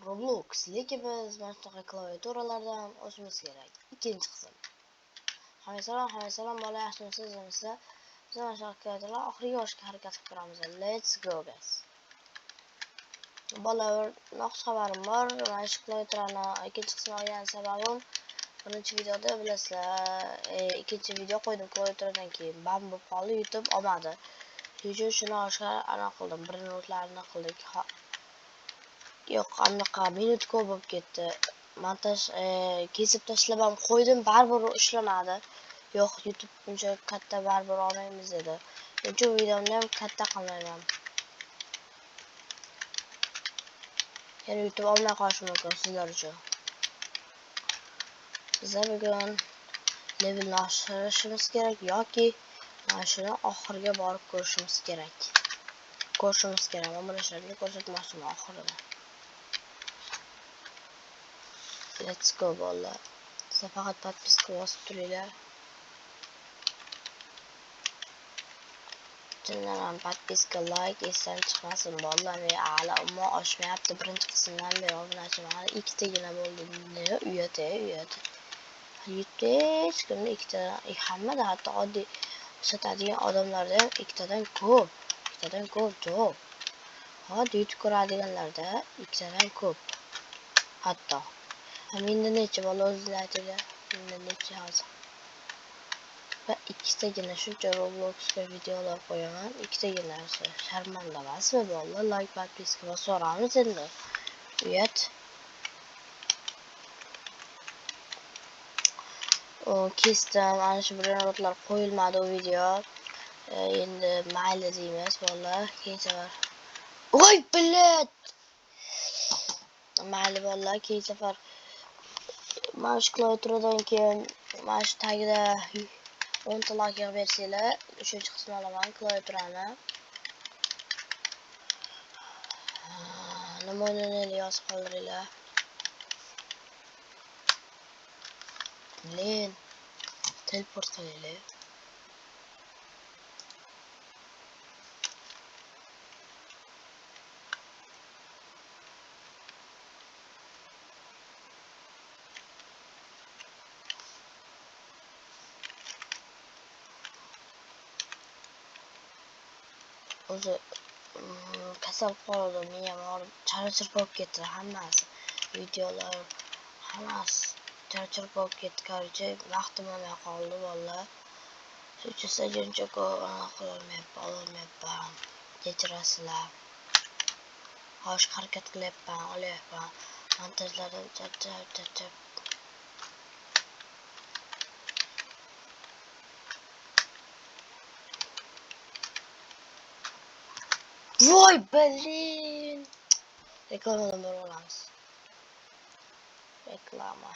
Roblox, lekin biz mana shunaqa klaviaturalardan o'tishimiz kerak. Ikkinchi qism. Hamma bola, yaxshimisiz? Biz mana shunaqa klaviaturalar oxiriga olishga harakat qilib ko'ramiz. Let's go guys. Bolalar, noxush xabarim bor. Mana shu klaviaturani ikkinchi qismini olgan sababim birinchi videoda bilasizlar, ikkinchi video qo'ydim klaviaturadan keyin bam bo'lib qoldi, YouTube olmadi. Shuni olishga aniq qildim. 1 minutlarni qildik. Yo'q, anaqa minut ko'p bo'lib ketdi. Montaj kesib tashlab ham qo'ydim, baribir ishlamadi. Yo'q, YouTube buncha katta baribir olmaymiz dedi. Shu videomni ham katta qilmayman. Yana YouTube olmay qolishi mumkin sizlar uchun. Bizlar bugun levelni oshirishimiz kerak yoki mana shuni oxiriga borib ko'rishimiz kerak. Mana bu narsalarni ko'rsatmoqchiman oxirida. Let's go bolalar. Siz faqat podpiska bosib turinglar. Chindan podpiska, like esdan chiqmasin bolalar. Men hali umuman oshmayapti. Birinchi qismdan beri obunachim hali 2 tagina bo'ldi. Uyat. Hech kimda 2 ta, hammada hatto oddiy sotadigan odamlarda ham 2 tadan ko'p. 2 tadan ko'p jo'q. Hozir YouTube ko'radiganlarda 2 tadan ko'p. Hatto menda necha bola o'zingiz aytinglar. Menda necha hozir? Va 2 tagina shuncha Robloxga videolar qo'yaman. 2 tagina sharmanda emasmi bolalar? Like, podpiska bosamiz endi. Uyat. Kesdim, ana shu bir minutlar qo'yilmadi u video. Endi mayli deymiz bolalar. Keyin safar. Voy bilet. Mayli bolalar, keyin safar mana shu klaviaturadan keyin mana shu tagida 10 ta like yig'ib bersanglar, 3-qismini olaman klaviaturani. Nima o'yinini yozib qoldiringlar. Len teleport qilinglar. O'zi kasal qoldim, miyam og'rib, charchab bo'lib ketdi hammasi. Videolar hammasi charchab bo'lib ketdi. Korоче, vaqtim olmay qoldi bolalar. Shuchisi juncha ko'p olmayapman. Kechirasizlar. Xo'sh, harakat olyapman. Montajlardan charchab. Voy blin. Reklamadan bir olamiz. Reklama.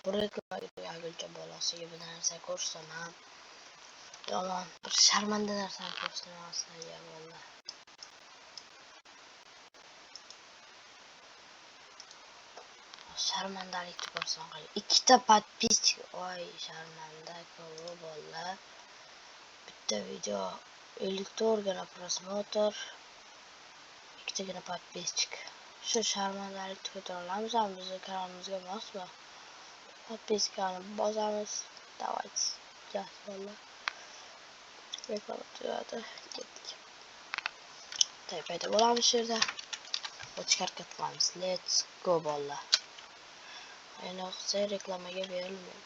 Bu reklamaga tugaguncha bolasiga bir narsa ko'rsam ham yomon, bir sharmanda narsani ko'rsatmaslarga bo'ldi. Sharmandalikni ko'rsam qay. 2 ta podpiska. Voy sharmanda ko'p bolalar. Bitta video 54 gana prosmotr. 2 tagina podpiska. Shu sharmandalikni ko'tara olamizmi? Bizning kanalimizga emasmi? Podpiskani bosamiz. Давайте. Jas bolalar. Reklama tugadi. Ketdik. Payda bo'lamiz shu yerda. O'tishga harakat qilamiz. Let's go bolalar. Ayniqsa reklamaga berilmaydi.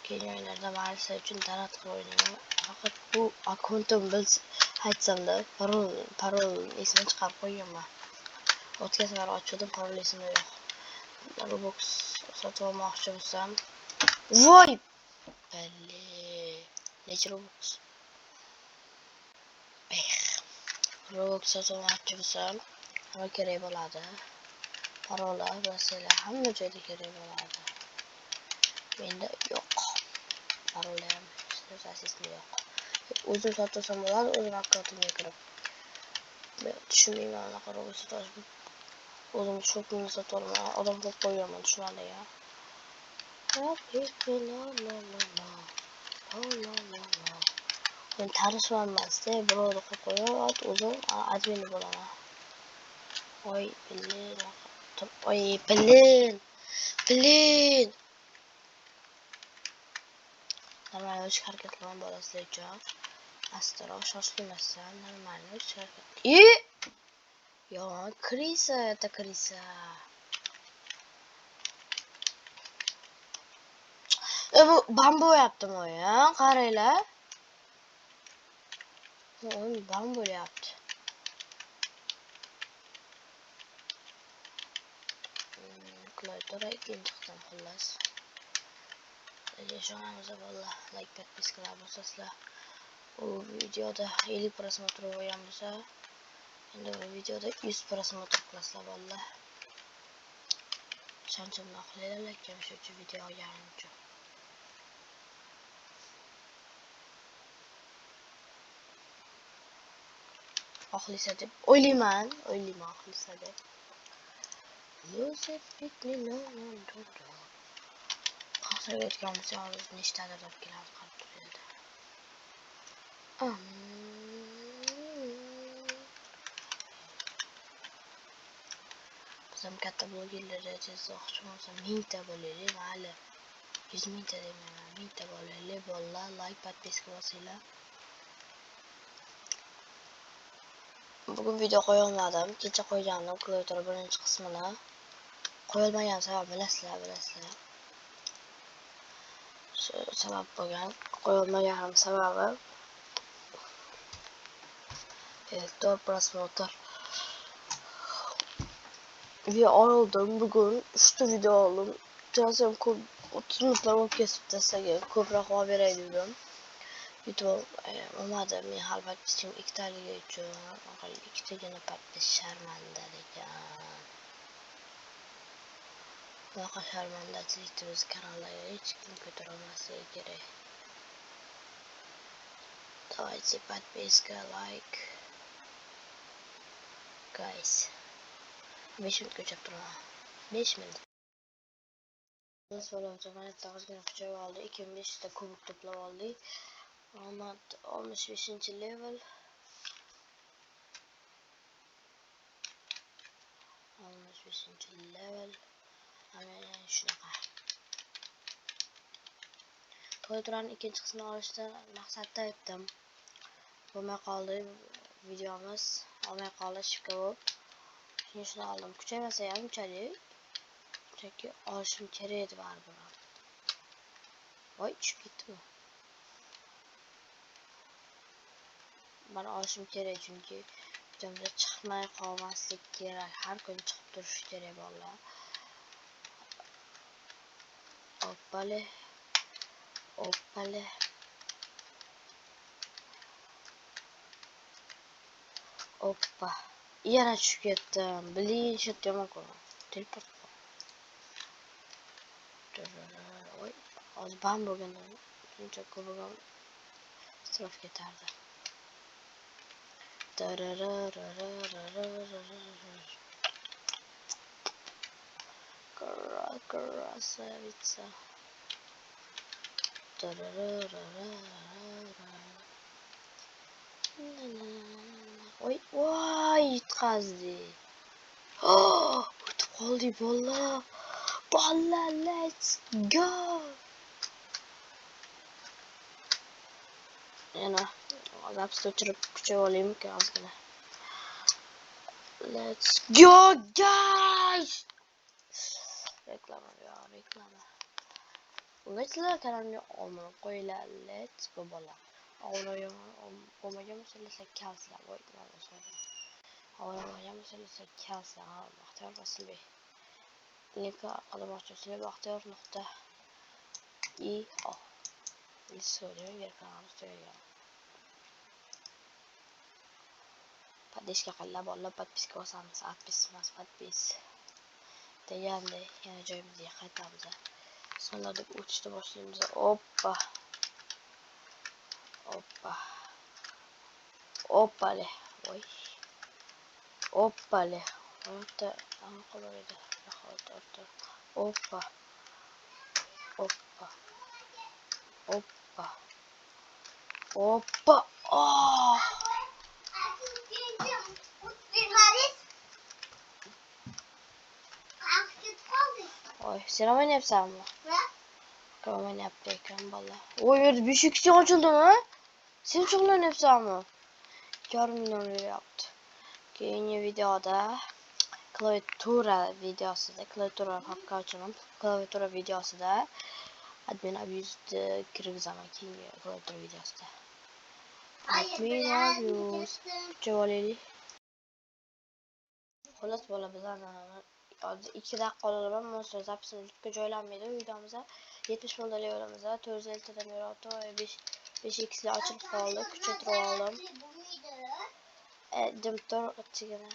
Keyin o'yinlarda ma'rifa uchun tanat qilib o'ynagan. Faqat bu akkauntim aytsamda parol esimdan chiqarib qo'yganman. O'tgan safar ochdim, parol esimda yo'q. Roblox sotib olmoqchi bo'lsam, voy necha Roblox? Roblox sotib olmoqchi bo'lsam, nima kerak bo'ladi? Parola, bilasizlar, hamma joyda kerak bo'ladi. Menda yo'q. Parola ham asosida yo'q. O'zim sotsam bo'ladi, o'zim akkauntimga kirib. Men tushunmayman anaqa Roblox sotish. O'zim shu kunni sotib olman, odam ko'p qo'yganman, tushunadi-ya. Men tanishmanmasda, birovni qo'yib qo'yib, o'zim admin bo'laman. Oy, bilin. Oy, bilin. Bilin. Normal o'ch harakat qilaman bolasizlar uchun. Astroq shoshilmasdan normal o'ch harakat. Yo, krisa, это krisa. Bu bambu yaptım o ya. Qaranglar. Bambu yaptı. Klaytora ikinci qism xullas. Yaşamamıza valla like подпискалар bo'lsanglar. Bu videoda 50 просмотр bo'lgan bo'lsa, endi bu videoda 100 просмотр qilasizlar valla. Shunchalik qilinglar, like shu video olganim uchun. Xohlasa deb o'ylayman xohlasa deb. Music pick me no no. Qasirga aytganimiz hozir nechtadir deb keladi qarab turadi. Bizam katta blogerlarda chizoqchi bo'lsa 1000 ta bo'laylik, mayli. 100 ming ta demayman, 1000 ta bo'laylik, bolalar like подписка bosinglar. Bugun video qo'ya olmadim. Kecha qo'ygandim Claytor birinchi qismini. Qo'ya olmagan sabab bilasizlar. Shu sabab bo'lgan. Qo'ya olmaganim sababi Elektor просмотр. Video oldim bugun 3 ta video oldim. Jazim ko'p 30 minutlar bo'lib ketibdi, sizga ko'proq olib beray dedim. YouTube olmadi, men hal подпискам 2 taligi uchun 2 tagina подпис sharmanda ekan. Bunaqa sharmandachilikni o'z kanallarga hech kim ko'tara olmasligi kerak. Давайте подписка, лайк. Guys. 5 minut ko'chab turaman. 5 minut. Mana tog'izgina kuchab oldi. 25 ta kubik to'plab oldik. Omad 65-level. 65-level. Mana shunaqa. Claytorning ikkinchi qismini olishda maqsadda aytdim. Bo'lmay qoldi videomiz. Olmay qoldi shifka bo'lib. Shuni oldim. Kuchaymasa ham unchalik. Chunki olishim kerak edi baribir. Voy, tushib ketdimi? Bana olishim kerak chunki videomda chiqmay qolmaslik kerak. Har kun chiqib turish kerak bolalar. Oppale. Oppa. Yana tushib ketdim. Bilin shetgaman-ku. Teleport. Voy, hozir bam bo'lganda shuncha ko'p isrof ketardi. Красавица. Oy, voy, yutqazdi. O'tib qoldik bolalar. Bolalar, let's go. Yana zapis o'chirib kuchab olaymi ozgina. Let's go guys. Reklama. Ungacha kanalimga obuna qo'yinglar. Let's go bolalar. Olmagan bo'lsangiz kalsizlar. Voy, mana shu. Olmagan bo'lsangiz kalsizlar. Baxtiyor Rasulbek. Linka qalamoqchi bo'lsangiz baxtiyor.io. Ссылка yer kanalimiz joylagan. Подписка qilinglar bolalar, подписка bosamiz. Подписmas, подпис. Deganda yana joyimizga qaytamiz. Sonlar deb o'tishni boshlaymiz. Oppale. Voy. Oppale. Orta aniqlar edi. Orta. Oppa. Hoppa. Oh. Oy, sen oynayapsanmi? Kim oynayapti ekan bola? Oy, yerda 5 kişi ochildimi? Sen shug'ullanyapsanmi? 2,5 million beryapti. Keyingi videoda klaviatura haqqa ochaman. Klaviatura videosida admin abuse kirgizaman keyingi klaviatura videosida. Admin abuse. Kuchavoleylik. Xullas bola bizlarni hozir 2 daqiqa qolaman. Monster zapisga joylanmaydi videomizda. 70 ming levelimizda 450 tadan beryapti. 5x lar ochilib qoldi. Kuchaytirib oldim. Dimtor ochigina.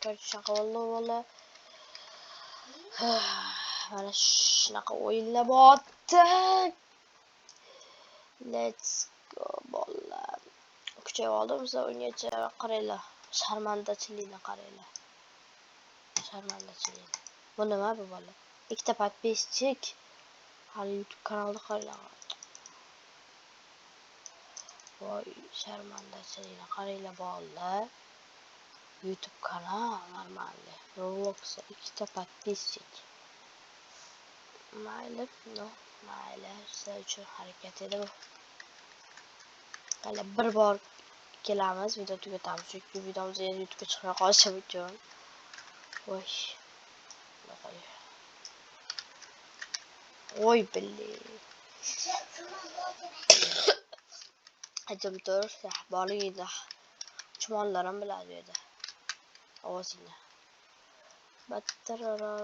Короче, shunaqa bo'ldi. Mana shunaqa o'yinlar bo'pti. Let's go bolalar. Kuchayib oldim. Siz ungacha qaranglar. Sharmandachilikni qaranglar. Sharmandachilik. Bu nima bu bola? Ikkita подписчик. Hali YouTube kanalida qaranglar. Voy, sharmandachilikni qaranglar bolalar. YouTube kanal normalni. Roblox ikkita подписчик. Mayli, no, mayli. Siz uchun harakat edi bu. Hali bir bor kelamiz, video tugatamiz. Chunki videomiz YouTube'ga chiqmay qolishi uchun. Voy. Voy billi. Ajim tur, borligida. Chumollarim biladi edi. Ovozingni. Battarara.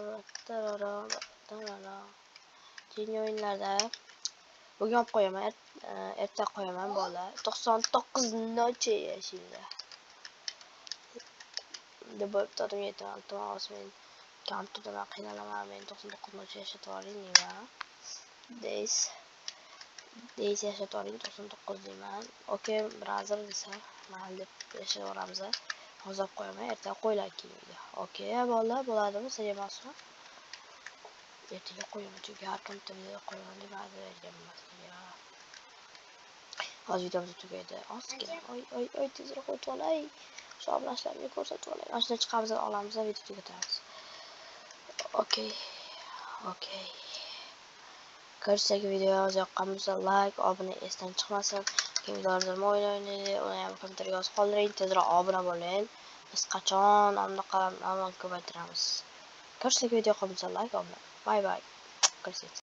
Keyingi o'yinlarda bugun olib qo'yaman, erta qo'yaman bola. 99 noche yashinglar. Deb to'g'ri aytaman, to'g'ri men kompyuterda qiynalaman, men 99 noche yashatib oling deyman. Deys yashatib oling 99 deyman. Okey, browser desa, mayli deb yashataveramiz. Hozir qo'yaman, erta qo'ylar keyingi. Okey, bola bo'ladimi, sizga emasmi? Ertaga qo'yaman, chunki har kun video qo'yaman deb va'da berganman sizga. Hozir videomiz tugaydi. Ozgina. Oy, tezroq o'tib olay. Shu obunachilarga ko'rsatib olay. Mashina chiqamiz, olamiz, video tugatamiz. Okey. Ko'rsatgan videomiz yoqqan bo'lsa, like, obuna esdan chiqmasin. Keyingi videolarda o'ynaylik, uni ham kommentariyga yozib qoldiring. Tezroq obuna bo'ling. Biz qachon amalga ko'paytiramiz. Ko'rsatgan video yoqqan bo'lsa, like, obuna. Bye. Ko'rsatgan